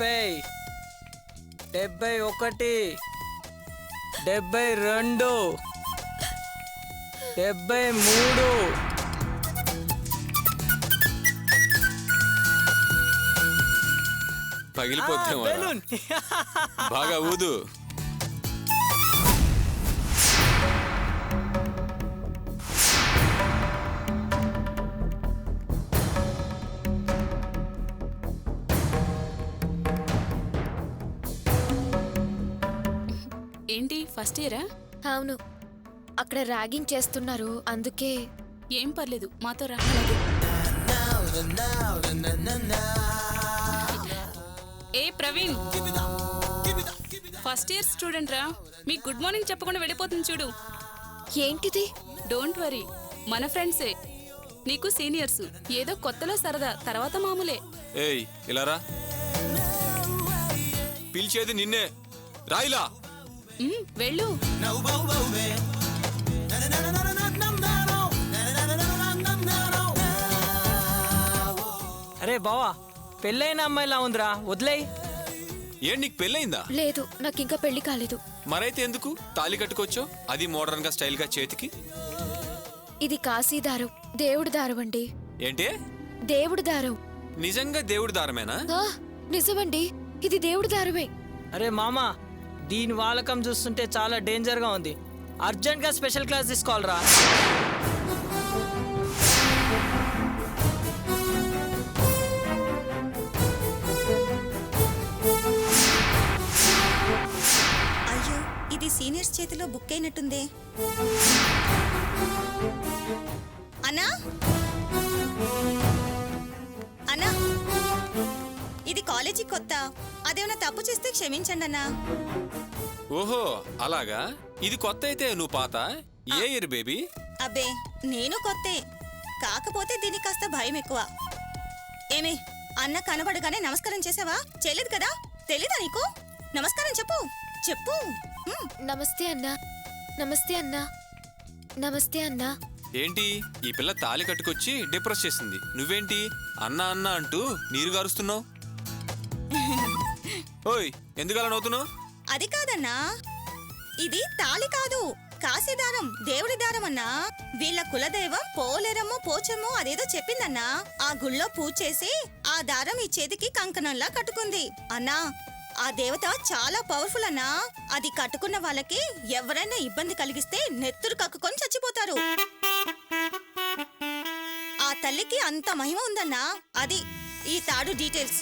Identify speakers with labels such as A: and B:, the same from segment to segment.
A: 70, 71, 72, 73.
B: పగిలిపోతే
A: balloon.
B: బాగా ఊదు.
C: ఏంటి ఫస్ట్ ఇయరా?
D: అవును, అక్కడ ర్యాగింగ్ చేస్తున్నారు, అందుకే.
C: ఏం పర్లేదు, మాతో రా. ఏ ప్రవీణ్, ఫస్ట్ ఇయర్ స్టూడెంట్ రా. మీకు గుడ్ మార్నింగ్ చెప్పకుండా వెళ్ళిపోతుంది చూడు.
D: ఏంటిది?
C: డోంట్ వరీ, మన ఫ్రెండ్సే. నీకు సీనియర్స్. ఏదో కొత్తలో సరదా, తర్వాత మామూలే.
B: ఏయ్ ఇలా రా. పిలిచేది నిన్నే, రాయిలా.
C: వెళ్ళు.
A: అరే బావా, పెళ్ళైన అమ్మాయిలా ఉందిరా, వదిలేయ్.
B: ఏం నీకు పెళ్ళయిందా?
D: లేదు, నాకు ఇంకా పెళ్లి కాలేదు.
B: మరైతే ఎందుకు తాళి కట్టుకోవచ్చు? అది మోడర్న్ గా స్టైల్ గా చేతికి.
D: ఇది కాశీ దారం, దేవుడి దారం అండి.
B: ఏంటే?
D: దేవుడి దారం.
B: నిజంగా దేవుడి దారమేనా?
D: నిజమండి, ఇది దేవుడి దారమే.
A: అరే మామా, దీని వాలకం చూస్తుంటే చాలా డేంజర్ గా ఉంది. అర్జెంట్ గా స్పెషల్ క్లాస్ తీసుకోవాలరా.
E: అయ్యో, ఇది సీనియర్స్ చేతిలో బుక్ అయినట్టుందే. అన్నా అన్నా, ఇది కాలేజీ కొత్త. అదేమన్నా తప్పు చేస్తే క్షమించండి అన్నా.
B: ఓహో అలాగా. ఇది కొత్త అయితే నువ్వు పాత. ఏ ఇయర్ బేబీ?
E: అబ్బే, నేను కొత్తే, కాకపోతే దీనికి కాస్త భయం ఎక్కువ. ఏమే, అన్న కనబడగానే నమస్కారం చేసావా? చేయలేదు కదా? తెలీదా నీకు? నమస్కారం చెప్పు చెప్పు.
D: నమస్తే అన్నా. నమస్తే అన్నా. నమస్తే అన్నా.
B: ఏంటి ఈ పిల్ల తాళి కట్టుకొచ్చి డిప్రెస్ చేసింది. నువ్వేంటి అన్న అన్న అంటూ నీరు గారుస్తున్నావు? ఓయ్ ఎందుకలా నవ్వుతున్నావు?
E: అది కాదన్నా, ఇది తాళి కాదు, కాశీదారం, దేవుడి దారం అన్నా. వీళ్ళ కులదైవం పోలేరమ్మో పోచమ్మో అదేదో చెప్పిందన్నా. ఆ గుళ్ళో పూజ చేసి ఆ దారం ఈ చేతికి కంకణంలా కట్టుకుంది అన్నా. ఆ దేవత చాలా పవర్ఫుల్ అన్నా. అది కట్టుకున్న వాళ్ళకి ఎవరైనా ఇబ్బంది కలిగిస్తే నెత్తురు కక్కుకొని చచ్చిపోతారు. ఆ తల్లికి అంత మహిమ ఉందన్నా. అది ఈ తాడు డీటెయిల్స్.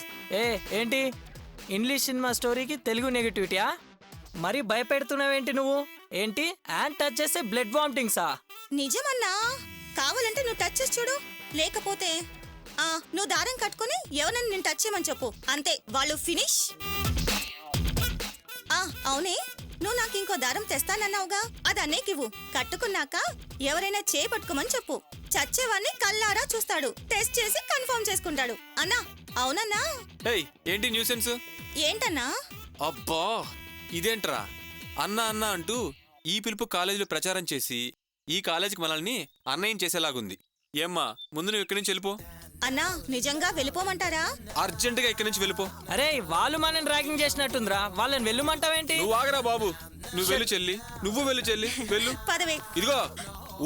A: ఏంటి ఇంగ్లీష్ సినిమా స్టోరీకి తెలుగు నెగటివిటీయా? మరి భయపెడుతున్నావేంటి నువ్వు? ఏంటి హ్యాండ్ టచ్ చేస్తే బ్లడ్ వామిటింగ్సా?
E: నిజమన్నా, కావాలంటే నువ్వు టచ్ చేసి చూడు. లేకపోతే నువ్వు దారం కట్టుకుని ఎవరన్నా నేను టచ్ చేయమని చెప్పు, అంతే, వాళ్ళు ఫినిష్. అవునే, నువ్వు నాకు ఇంకో దారం తెస్తానన్నావుగా, అది అన్నేకివ్వు. కట్టుకున్నాక ఎవరైనా చేపట్టుకోమని చెప్పు. చచ్చేవాడిని కల్లారా చూస్తాడు, టెస్ట్ చేసి కన్ఫర్మ్ చేసుకుంటాడు అన్నా. అవునన్నా?
B: ఏంటి న్యూసెన్స్?
E: ఏంటన్నా?
B: అబ్బా ఇదేంట్రా, అన్న అన్న అంటూ ఈ పిలుపు కాలేజీలో ప్రచారం చేసి ఈ కాలేజీకి మనల్ని అన్నయ్యం చేసేలాగుంది. ఏమ్మా, ముందు నువ్వు ఇక్కడి నుంచి వెళ్ళిపో.
E: అన్నా, నిజంగా వెళ్ళిపోమంటారా?
B: అర్జెంటుగా ఇక్కడి నుంచి వెళ్ళిపో.
A: అరే వాళ్ళు మనని ర్యాగింగ్ చేసినట్టుందిరా, వాళ్ళని వెళ్ళమంటావేంటి?
B: నువ్వు ఆగరా బాబు. నువ్వు వెళ్ళు చెల్లి, నువ్వు వెళ్ళు చెల్లి, వెళ్ళు.
E: పదవే.
B: ఇదిగో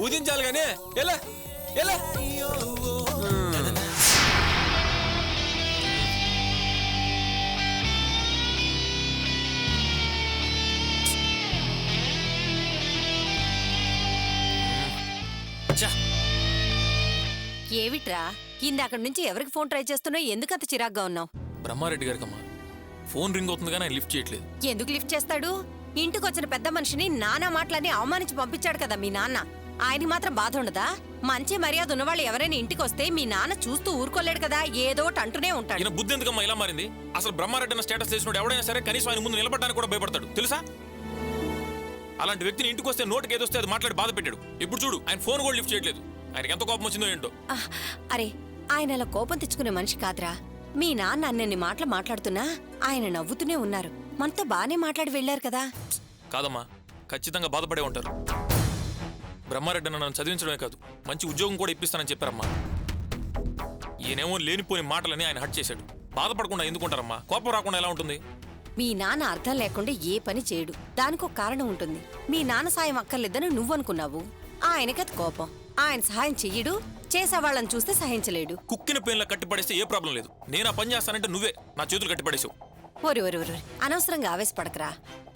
B: ఊదించాలి గానే. ఎలా ఎలా
F: ఏవిట్రా, ఇందాక నుంచి ఎవరికి ఫోన్ ట్రై చేస్తున్నావు? ఎందుకంత చిరాగ్గా ఉన్నావు?
G: బ్రహ్మారెడ్డి గారికమ్మా ఫోన్ రింగ్ అవుతుంది కానీ ఆయన లిఫ్ట్ చేయట్లేదు.
F: ఎందుకు లిఫ్ట్ చేస్తాడు? ఇంటికొచ్చిన పెద్ద మనిషిని నానా మాటలని అవమానించి పంపించాడు కదా మీ నాన్న. ఆయనకి మాత్రం బాధ ఉండదా? మంచి మర్యాద ఉన్నవాళ్ళు ఎవరైనా ఇంటికి వస్తే మీ నాన్న చూస్తూ ఊరుకోలేడు కదా, ఏదో అంటూనే ఉంటాడు.
G: ఈయన బుద్ధి ఎందుకమ్మా ఇలా మారింది? అసలు బ్రహ్మారెడ్డి అన్న స్టేటస్ చేసినోడు ఎవడైనా సరే కనీసం ఆయన ముందు నిలబడడానికి కూడా భయపడతాడు తెలుసా? అలాంటి వ్యక్తిని ఇంటికి వస్తే నోటికి ఏదొస్తే అది మాట్లాడి బాధ పెట్టాడు. ఇప్పుడు చూడు, ఆయన ఫోన్ కూడా లిఫ్ట్ చేయట్లేదు. ఆయనకి ఎంత కోపం వచ్చిందో ఏంటో.
F: అరే, ఆయన అలా కోపం తెచ్చుకునే మనిషి కాదురా. మీ నాన్న అన్నన్ని మాటలు మాట్లాడుతున్నా ఆయన నవ్వుతూనే ఉన్నారు. మనతో బానే మాట్లాడి వెళ్లారు కదా.
G: కాదమ్మా, ఖచ్చితంగా బాధపడే ఉంటారు. బ్రహ్మారెడ్డి నన్ను చదివించడమే కాదు, మంచి ఉద్యోగం కూడా ఇప్పిస్తానని చెప్పారమ్మా. ఈయనేమో లేనిపోని మాటలని ఆయన హట్ చేశాడు. బాధపడకుండా ఎందుకుంటారమ్మా? కోపం రాకుండా ఎలా ఉంటుంది?
F: మీ నాన్న అర్థం లేకుండా ఏ పని చేయడు. దానికో కారణం ఉంటుంది. మీ నాన్న సాయం అక్కర్లేదని నువ్వనుకున్నావు. ఆయనకది కోపం. ఆయన సహాయం చెయ్యడు, చేసేవాళ్ళని చూస్తే సహించలేడు.
G: కుక్కిన పెయిన్లా కట్టిపడేస్తే ఏ ప్రాబ్లం లేదు. నేను ఆ పని చేస్తానంటే నువ్వే నా చేతులు కట్టిపడేసావు.
F: ఒరి అనవసరంగా ఆవేశపడకరా.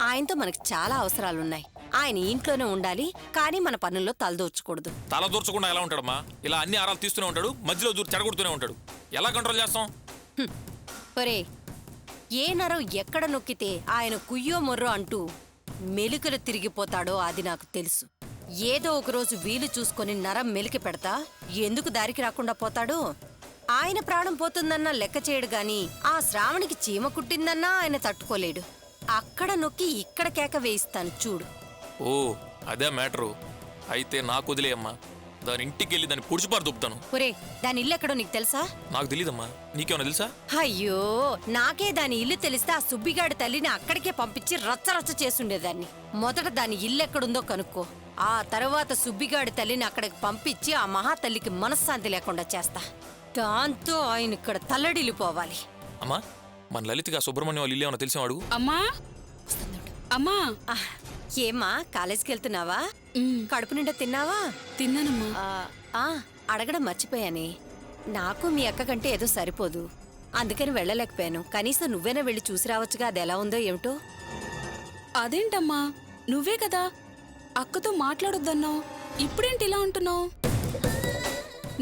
F: ఆయనతో మనకి చాలా అవసరాలున్నాయి. ఆయన ఇంట్లోనే ఉండాలి, కానీ మన పనుల్లో తలదూర్చకూడదు.
G: తల దూర్చకుండా ఎలా ఉంటాడమ్మా? ఇలా అన్ని ఆరాలు తీస్తూనే ఉంటాడు, మధ్యలో దూరం చెడగొడుతూనే ఉంటాడు. ఎలా కంట్రోల్ చేస్తాం?
F: ఒరే, ఏ నరం ఎక్కడ నొక్కితే ఆయన కుయ్యో మొర్రో అంటూ మెలికలు తిరిగిపోతాడో అది నాకు తెలుసు. ఏదో ఒకరోజు వీలు చూసుకొని నరం మెలికి పెడతా ఎందుకు దారికి రాకుండా పోతాడు? ఆయన ప్రాణం పోతుందన్నా లెక్క చేయడు గాని ఆ శ్రావణికి చీమ కుట్టిందన్నా ఆయన తట్టుకోలేడు. అక్కడ నొక్కి ఇక్కడ కేక వేయిస్తాను చూడు.
G: ఓ అదే మ్యాటరు. అయితే నాకు వదిలేయమ్మా. దాని ఇంటికి వెళ్ళి దాన్ని పుడిచిపారు దుప్పుతాను.
F: ఒరే, దాని ఇల్లు ఎక్కడో నీకు తెలుసా?
G: నాకు తెలీదమ్మా. నీకేమన్నా తెలుసా?
F: అయ్యో, నాకే దాని ఇల్లు తెలిస్తే ఆ సుబ్బిగాడి తల్లిని అక్కడికే పంపించి రచ్చరచ్చ చేసుండేదాన్ని. మొదట దాని ఇల్లు ఎక్కడుందో కనుక్కో. ఆ తర్వాత సుబ్బిగాడి తల్లిని అక్కడికి పంపించి ఆ మహాతల్లికి మనశ్శాంతి లేకుండా చేస్తా. దాంతో ఆయన ఇక్కడ తల్లడిల్లిపోవాలి.
G: అమ్మా, మన లలితగా సుబ్రహ్మణ్యం వాళ్ళు ఇల్లు ఏమన్నా తెలిసేవాడు?
C: అమ్మా అమ్మా
F: ఆహ్, ఏమ్మా కాలేజీకి వెళ్తున్నావా? కడుపు నిండా తిన్నావా?
C: తిన్నానమ్మా.
F: అడగడం మర్చిపోయానే. నాకు మీ అక్క కంటే ఏదో సరిపోదు, అందుకని వెళ్ళలేకపోయాను. కనీసం నువ్వేనా వెళ్ళి చూసి రావచ్చుగా అది ఎలా ఉందో ఏమిటో.
C: అదేంటమ్మా, నువ్వే కదా అక్కతో మాట్లాడొద్దన్నావు. ఇప్పుడేంటి ఇలా అంటున్నావు?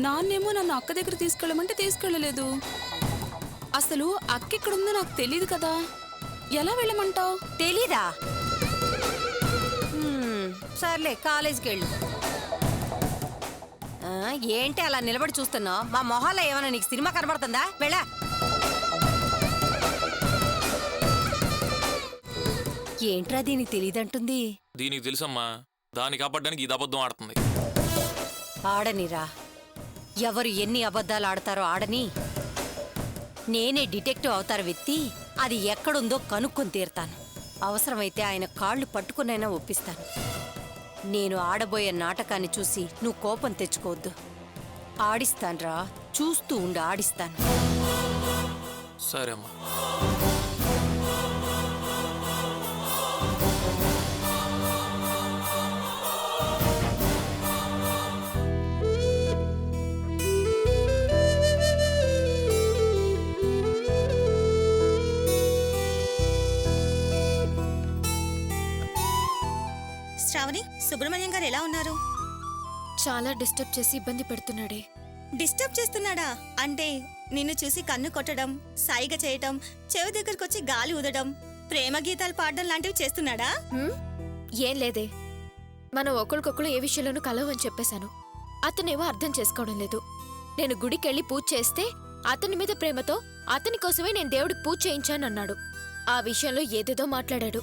C: నాన్నేమో నన్ను అక్క దగ్గర తీసుకెళ్ళమంటే తీసుకెళ్ళలేదు. అసలు అక్క ఎక్కడుందో నాకు తెలియదు కదా, ఎలా వెళ్ళమంటావు?
F: తెలీదా? సర్లే, కాలేజీకి వెళ్ళు. ఏంటి అలా నిలబడి చూస్తున్నావు? మా మొహాల్లో ఏమైనా నీకు సినిమా కనబడుతుందా? వెళ్ళా. ఏంట్రా దీనికి తెలీదంటుంది?
G: దీనికి తెలుసమ్మా. దాన్ని కాపాడడానికి ఇది అబద్ధం ఆడుతుంది.
F: ఆడనిరా, ఎవరు ఎన్ని అబద్ధాలు ఆడతారో ఆడని. నేనే డిటెక్టివ్ అవతారం ఎత్తి అది ఎక్కడుందో కనుక్కొని తీరుతాను. అవసరమైతే ఆయన కాళ్ళు పట్టుకునైనా ఒప్పిస్తాను. నేను ఆడబోయే నాటకాన్ని చూసి నువ్వు కోపం తెచ్చుకోవద్దు. ఆడిస్తాన్రా, చూస్తూ ఉండి ఆడిస్తాను.
G: సరే అమ్మా.
E: శ్రావణి, సుబ్రహ్మణ్యం గారు ఎలా ఉన్నారు?
D: చాలా డిస్టర్బ్ చేసి ఇబ్బంది పెడుతున్నాడే.
E: డిస్టర్బ్ చేస్తున్నాడా? అంటే నిన్ను చూసి కన్ను కొట్టడం, సాయిగ చేయటం, చెవి దగ్గరకొచ్చి గాలి ఊదడం, ప్రేమ గీతాలు పాడడం లాంటివి చేస్తున్నాడా?
D: ఏం లేదే, మనం ఒకరికొకరు ఏ విషయంలోనూ కలవని చెప్పేశాను. అతనేమో అర్థం చేసుకోవడం లేదు. నేను గుడికెళ్ళి పూజ చేస్తే అతని మీద ప్రేమతో అతని కోసమే నేను దేవుడికి పూజ చేయించానన్నాడు. ఆ విషయంలో ఏదేదో మాట్లాడాడు.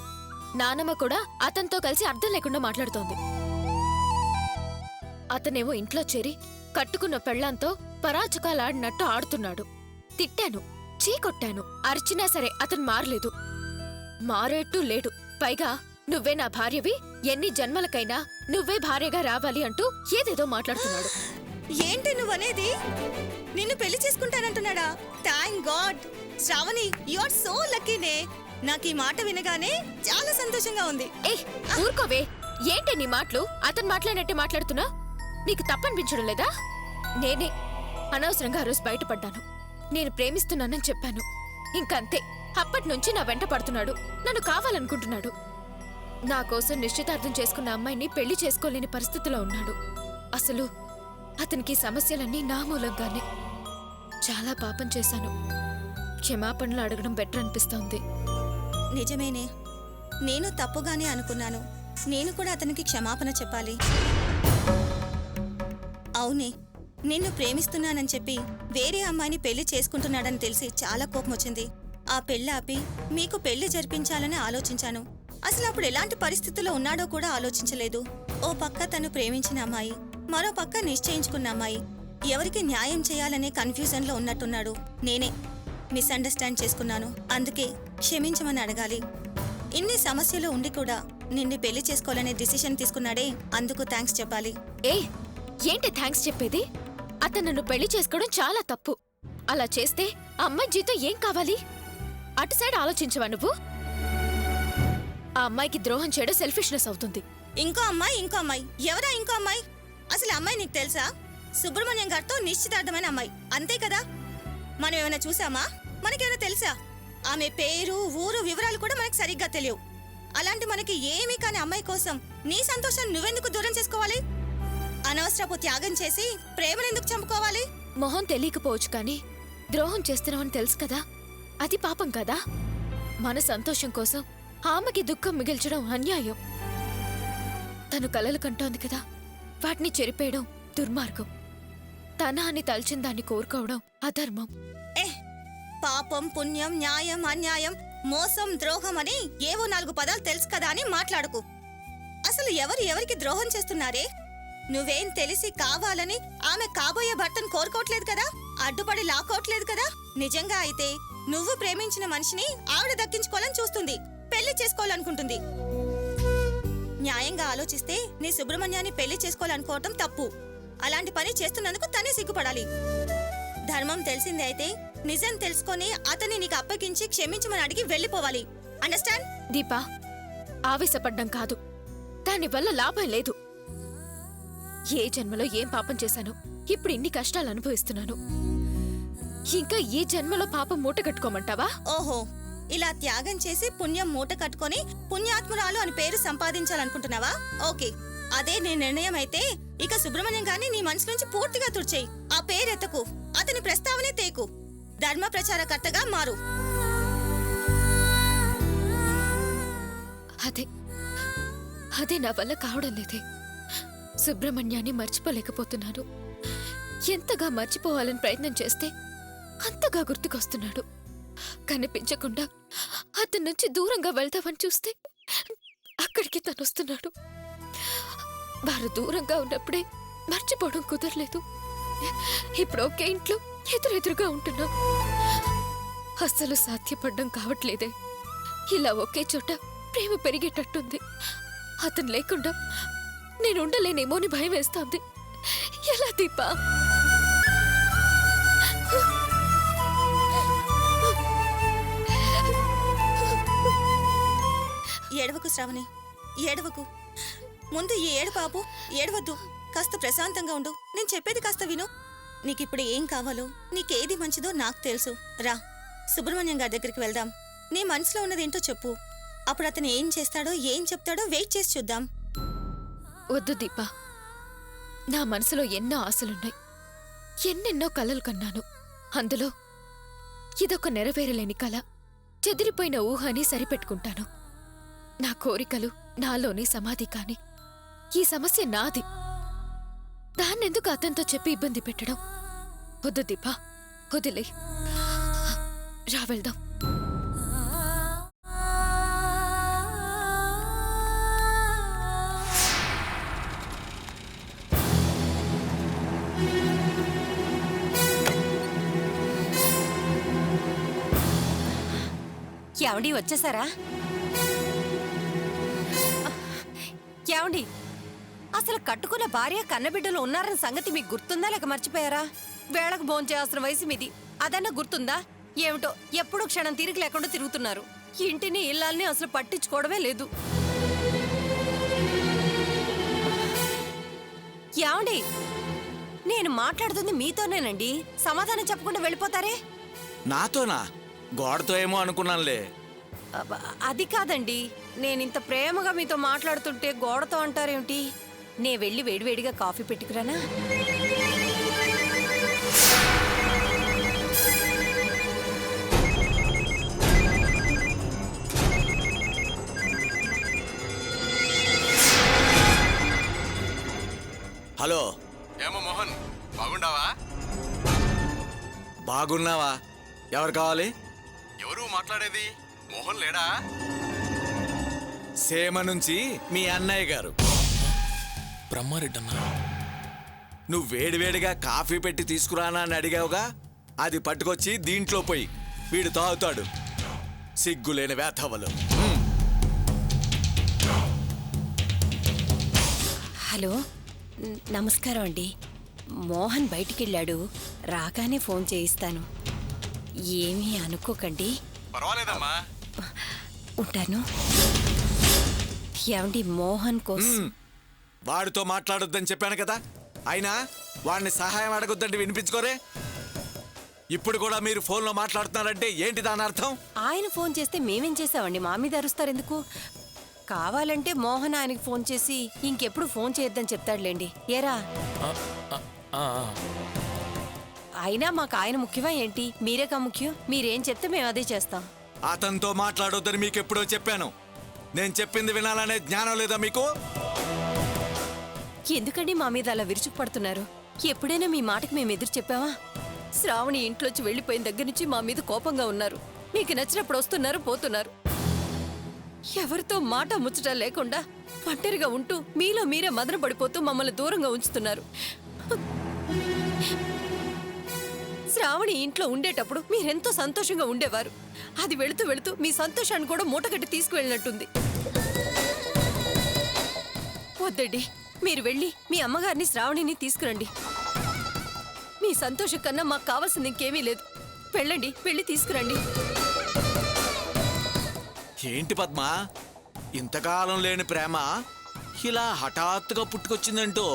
D: నానమ్మ కూడా అతనితో కలిసి అర్థం లేకుండా మాట్లాడుతోంది. అతనేమో ఇంట్లో చేరి కట్టుకున్న పెళ్లాంతో పరాచకాలాడినట్టు ఆడుతున్నాడు. తిట్టాను, చీకొట్టాను, అరిచినా సరే అతను మారలేదు. మారేట్టు లేడు. పైగా నువ్వే నా భార్యవి, ఎన్ని జన్మలకైనా నువ్వే భార్యగా రావాలి అంటూ ఏదేదో మాట్లాడుతున్నాడు.
E: ఏంటి నువ్వనేది? నిన్ను పెళ్లి చేసుకుంటానంటున్నాడా? Thank God. Shravani, you are so లక్కీనే. నాకు ఈ మాట వినగానే చాలా సంతోషంగా ఉంది.
D: ఏయ్, ఊరుకోవే. ఏంటి నీ మాటలు? అతను మాట్లాడినట్టే మాట్లాడుతున్నా? నీకు తప్పనిపించడం లేదా? నేనే అనవసరంగా ఆ రోజు బయటపడ్డాను. నేను ప్రేమిస్తున్నానని చెప్పాను. ఇంకంతే. అప్పటినుంచి నా వెంట పడుతున్నాడు. నన్ను కావాలనుకుంటున్నాడు. నా కోసం నిశ్చితార్థం చేసుకున్న అమ్మాయిని పెళ్లి చేసుకోలేని పరిస్థితిలో ఉన్నాడు. అసలు అతనికి సమస్యలన్నీ నా మూలంగానే. చాలా పాపం చేశాను. క్షమాపణలు అడగడం బెటర్ అనిపిస్తోంది.
E: నిజమేనే, నేను తప్పుగానే అనుకున్నాను. నేను కూడా అతనికి క్షమాపణ చెప్పాలి. అవునే, నిన్ను ప్రేమిస్తున్నానని చెప్పి వేరే అమ్మాయిని పెళ్లి చేసుకుంటున్నాడని తెలిసి చాలా కోపం వచ్చింది. ఆ పెళ్లి ఆపి మీకు పెళ్లి జరిపించాలని ఆలోచించాను. అసలు అప్పుడు ఎలాంటి పరిస్థితుల్లో ఉన్నాడో కూడా ఆలోచించలేదు. ఓ పక్క తను ప్రేమించిన అమ్మాయి, మరో పక్క నిశ్చయించుకున్న అమ్మాయి. ఎవరికి న్యాయం చేయాలనే కన్ఫ్యూజన్లో ఉన్నట్టున్నాడు. నేనే మిస్అండర్స్టాండ్ చేసుకున్నాను. అందుకే క్షమించమని అడగాలి. ఇన్ని సమస్యలు ఉండి కూడా నిన్ను పెళ్లి చేసుకోవాలనే డిసిషన్ తీసుకున్నాడే, అందుకు థ్యాంక్స్ చెప్పాలి.
D: ఏంటి థ్యాంక్స్ చెప్పేది? అతను నన్ను పెళ్లి చేసుకోవడం చాలా తప్పు. అలా చేస్తే ఆ అమ్మాయి జీతం ఏం కావాలి? అటు సైడ్ ఆలోచించవా నువ్వు? ఆ అమ్మాయికి ద్రోహం చేయడం సెల్ఫిష్నెస్ అవుతుంది.
E: ఇంకో అమ్మాయి ఎవరా ఇంకో అమ్మాయి? అసలు అమ్మాయి నీకు తెలుసా? సుబ్రహ్మణ్యం గారితో నిశ్చితార్థమైన అమ్మాయి, అంతే కదా? మనం ఏమైనా చూసామా? మనకేమైనా తెలుసా? ఆమె పేరు, ఊరు వివరాలు కూడా మనకు సరిగ్గా తెలియవు. అలాంటి మనకి ఏమీ కాని అమ్మాయి కోసం నీ సంతోషాన్ని నువ్వెందుకు దూరం చేసుకోవాలి? అనవసరపు త్యాగం చేసి ప్రేమనెందుకు చంపుకోవాలి?
D: మొహం తెలియకపోవచ్చు కానీ ద్రోహం చేస్తున్నామని తెలుసు కదా, అది పాపం కదా. మన సంతోషం కోసం ఆమెకి దుఃఖం మిగిల్చడం అన్యాయం. తను కలలు కంటోంది కదా, వాటిని చెరిపేయడం దుర్మార్గం. తన అని తలచిన దాన్ని కోరుకోవడం అధర్మం.
E: పాపం, పుణ్యం, న్యాయం, అన్యాయం, మోసం, ద్రోహం అని ఏవో 4 పదాలు తెలుసు కదా అని మాట్లాడుకు. అసలు ఎవరికి ద్రోహం చేస్తున్నారే? నువ్వేం తెలిసి కావాలని ఆమె కాబోయే భర్తను కోరుకోవట్లేదు కదా, అడ్డుపడి లాక్కోవట్లేదు కదా. నిజంగా అయితే నువ్వు ప్రేమించిన మనిషిని ఆవిడ దక్కించుకోవాలని చూస్తుంది, పెళ్లి చేసుకోవాలనుకుంటుంది. న్యాయంగా ఆలోచిస్తే నీ సుబ్రహ్మణ్యాన్ని పెళ్లి చేసుకోవాలనుకోవటం తప్పు. అలాంటి పని చేస్తున్నందుకు తనే సిగ్గుపడాలి. ధర్మం తెలిసిందే అయితే నిజం తెలుసుకొని అతన్ని నీకు అప్పగించి క్షమించమని అడిగి వెళ్ళిపోవాలి. అండర్స్టాండ్?
D: దీపా, ఆవేశపడ్డం కాదు, దానివల్ల లాభం లేదు. ఏ జన్మలో ఏం పాపం చేశాను, ఇప్పుడు ఇన్ని కష్టాలు అనుభవిస్తున్నాను. ఇంకా ఈ జన్మలో పాపం మూట కట్టుకోమంటావా?
E: ఓహో, ఇలా త్యాగం చేసి పుణ్యం మూట కట్టుకొని పుణ్యాత్మురాలు అని పేరు సంపాదించాలనుకుంటున్నావా? ఓకే, అదే నీ నిర్ణయం అయితే ఇక సుబ్రహ్మణ్యం గారిని నీ మనసు నుంచి పూర్తిగా తుడిచేయి. ఆ పేరెత్తకు, అతని ప్రస్తావనే తేకు. ధర్మ ప్రచారకర్తగా మారు.
D: అదే నా వల్ల కావడం లేదే. సుబ్రహ్మణ్యాన్ని మర్చిపోలేకపోతున్నాను. ఎంతగా మర్చిపోవాలని ప్రయత్నం చేస్తే అంతగా గుర్తుకొస్తున్నాడు. కనిపించకుండా అతని నుంచి దూరంగా వెళ్దామని చూస్తే అక్కడికి తను వస్తున్నాడు. వారు దూరంగా ఉన్నప్పుడే మర్చిపోవడం కుదరలేదు. ఇప్పుడు ఒకే ఇంట్లో ఎదురెదురుగా ఉంటున్నాం. అస్సలు సాధ్యపడ్డం కావట్లేదే. ఇలా ఒకే చోట ప్రేమ పెరిగేటట్టుంది. అతను లేకుండా నేను ఉండలేనేమో అని భయం వేస్తోంది. ఎలా దీపా?
E: ఏడవకు శ్రావణి, ఏడవకు. ముందు ఈ ఏడు పాపు, ఏడవద్దు. కాస్త ప్రశాంతంగా ఉండు. నేను చెప్పేది కాస్త విను. నీకిప్పుడు ఏం కావాలో, నీకేది మంచిదో నాకు తెలుసు. రా, సుబ్రహ్మణ్యం గారి దగ్గరికి వెళ్దాం. నీ మనసులో ఉన్నదేంటో చెప్పు. అప్పుడు అతను ఏం చేస్తాడో, ఏం చెప్తాడో వెయిట్ చేసి చూద్దాం.
D: వద్దు దీపా, నా మనసులో ఎన్నో ఆశలున్నాయి, ఎన్నెన్నో కలలు కన్నాను. అందులో ఇదొక నెరవేరలేని కల. చెదిరిపోయిన ఊహ అని సరిపెట్టుకుంటాను. నా కోరికలు నాలోని సమాధి కాని ఈ సమస్య నాది. దాన్నెందుకు అతనితో చెప్పి ఇబ్బంది పెట్టడం? వద్దు దీపా, వదిలే. రా వెళ్దాం.
F: ఏమండి వచ్చేసారా? ఏమండి, అసలు కట్టుకున్న భార్య కన్నబిడ్డలు ఉన్నారన్న సంగతి మీకు గుర్తుందా లేక మర్చిపోయారా? వేళకు భోంచేయాల్సిన వయసు మీది, అదన్నా గుర్తుందా? ఏమిటో ఎప్పుడు క్షణం తిరిగి లేకుండా తిరుగుతున్నారు. ఇంటిని ఇల్లాల్ని అసలు పట్టించుకోవడమే లేదు. ఏమండి, నేను మాట్లాడుతుంది మీతోనేనండి. సమాధానం చెప్పకుండా వెళ్ళిపోతారే?
H: నాతోనా? గోడతో ఏమో అనుకున్నానులే.
F: అది కాదండి, నేనింత ప్రేమగా మీతో మాట్లాడుతుంటే గోడతో అంటారేమిటి? నే వెళ్ళి వేడివేడిగా కాఫీ పెట్టుకురానా?
H: హలో,
I: ఏమో మోహన్, బాగుండావా?
H: బాగున్నావా? ఎవరు కావాలి?
I: ఎవరు మాట్లాడేది? మోహన్ లేడా?
H: సేమ నుంచి మీ అన్నయ్య గారు.
G: బ్రహ్మారెడ్డి అన్నా,
H: నువ్వు వేడివేడిగా కాఫీ పెట్టి తీసుకురానా అని అడిగావుగా, అది పట్టుకొచ్చి దీంట్లో పోయి వీడు తాగుతాడు. సిగ్గులేని వేధవలు.
F: హలో, నమస్కారం అండి. మోహన్ బయటికెళ్ళాడు, రాగానే ఫోన్ చేయిస్తాను. ఏమీ అనుకోకండి.
I: పర్వాలేదమ్మా.
F: ఉంటాను. ఏమండి, మోహన్ కోసం
H: వాడితో మాట్లాడొద్దని చెప్పాను కదా, అయినా వాడిని సహాయం అడగొద్దంటే వినిపించుకోరే. ఇప్పుడు కూడా మీరు ఫోన్లో మాట్లాడుతున్నారంటే ఏంటి దాని అర్థం?
F: ఆయన ఫోన్ చేస్తే మేమేం చేసామండి? మా మీద అరుస్తారు ఎందుకు? కావాలంటే మోహన్ ఆయనకి ఫోన్ చేసి ఇంకెప్పుడు ఫోన్ చేయొద్దని చెప్తాడులేండి. ఏరా? అయినా మాకు ఆయన ముఖ్యమా ఏంటి? మీరేగా ముఖ్యం. మీరేం చెప్తే మేము అదే చేస్తాం.
H: అతనితో మాట్లాడొద్దని మీకు ఎప్పుడో చెప్పాను. నేను చెప్పింది వినాలనే జ్ఞానం లేదా మీకు?
F: ఎందుకండి మా మీద అలా విరుచుకుపడుతున్నారు? ఎప్పుడైనా మీ మాటకి మేము ఎదురు చెప్పావా? శ్రావణి ఇంట్లోంచి వెళ్ళిపోయిన దగ్గర నుంచి మా మీద కోపంగా ఉన్నారు. మీకు నచ్చినప్పుడు వస్తున్నారు, పోతున్నారు. ఎవరితో మాట ముచ్చట లేకుండా ఒంటరిగా ఉంటూ మీలో మీరే మదన పడిపోతూ మమ్మల్ని దూరంగా ఉంచుతున్నారు. శ్రావణి ఇంట్లో ఉండేటప్పుడు మీరెంతో సంతోషంగా ఉండేవారు. అది వెళుతూ వెళుతూ మీ సంతోషాన్ని కూడా మూటగట్టి తీసుకువెళ్ళినట్టుంది. వద్దండి, మీరు వెళ్ళి మీ అమ్మగారిని శ్రావణిని తీసుకురండి. మీ సంతోషం కన్నా మాకు కావాల్సింది ఇంకేమీ లేదు. వెళ్ళండి, వెళ్ళి తీసుకురండి.
H: ఏంటి పద్మ, ఇంతకాలం లేని ప్రేమ ఇలా హఠాత్తుగా పుట్టుకొచ్చిందంటూ?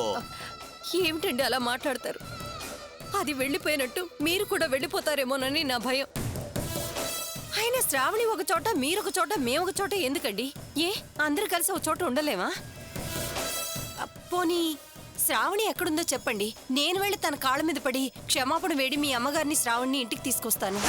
F: ఏమిటండి అలా మాట్లాడతారు? అది వెళ్ళిపోయినట్టు మీరు కూడా వెళ్ళిపోతారేమోనని నా భయం. అయినా శ్రావణి ఒక చోట, మీరొక చోట, మేమొక చోట ఎందుకండి? అందరూ కలిసి ఒక చోట ఉండలేమా? పోనీ శ్రావణి ఎక్కడుందో చెప్పండి. నేను వెళ్ళి తన కాళ్ళ మీద పడి క్షమాపణ వేడి మీ అమ్మగారిని శ్రావణిని ఇంటికి తీసుకొస్తాను.